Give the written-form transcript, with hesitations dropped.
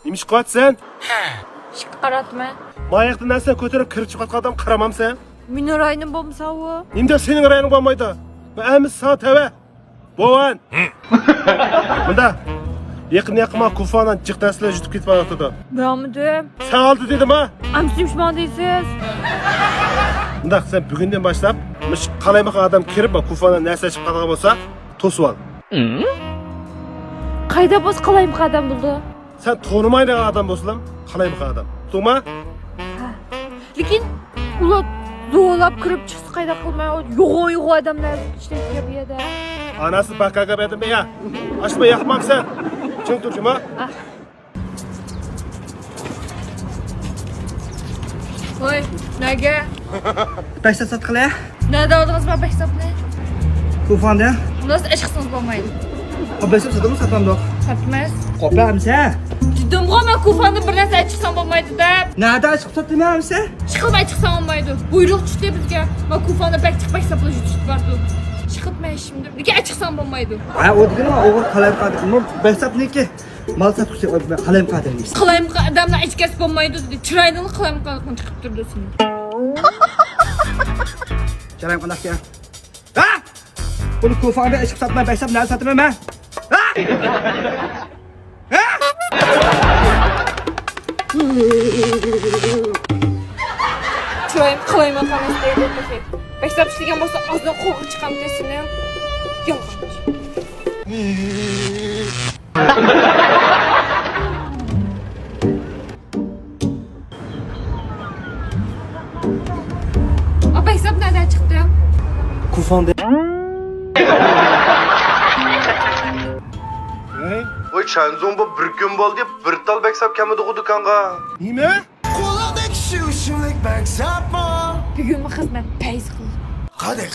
Nima ish qilyapsan? Qaratma. Mayaqni narsa ko'tarib kirib chiqayotgan odam qaramamsan? Meni raynim bo'lmasa-ku. Nimda sening raying bo'lmaydi? Amiz san tava. Bo'van. Bunda yaqin-yaqin kufondan jiqtaslar yutib ketib qo'yadi. Biromidim. Sen oldi dedim-a? Amsimishman deysiz. Bunda sen bugundan boshlab mush qalaymaqa odam kirib kufondan narsa chiqib qolgan bo'lsa, to'sib ol. Qayda bo'z qalayim qadam bo'ldi? Sen tanımaydigan odam bo'lsam, qalaymaqa odam. Tushundingmi? Lekin ular zo'rlab kirib chiqsa qayda qilmay, yo'g'on odamlar ishlaydigan bu yerda. Anası bakaga berdim ya. Açma yakmam sen. Çın turcuma. Voy, nega? Beşte sat qilay. Nada odingiz bor hisobni? Kufonda. Ular ish qilsangiz bo'lmaydi. Beşte satadimi satmamdoq. Sotmas. Qopamsa. Dedim-ku, men kufonni bir narsa aytishsam bo'lmaydi deb. Nada chiqib satmamsa? Chiqilmay chiqsam bo'lmaydi. Buyruq tushdi bizga. Men kufonni bak chiqib hisoblab yutishib bordi. Chiqitmay şimdi. Nega chiqsam bo'lmaydi? Ha, o'tgina o'g'il qalay qadim. Men beştapniki mal satuvchi qalay qadimmiz. Qalayim odamlar ichkasi bo'lmaydi dedi. Chiroyli qalayim qilib chiqib turdi seni. Jarang qanaq ekan? Ha! Buni kufonda chiqib satmay beştap narsa satmayman. Ha! Ha! Chiroyim qalayim qilib deydi. Beştap ishlagan bo'lsa ozdan qo'rqib chiqam desini. Yolg'on. Apa hesap nereden çıktı? Kufonda. Hey, Voy chanzon bu bir kun bo'ldi, bir tal beksap kamida dukanğa. nima? Bugün mü kızma? Peyz kıl. Qadek.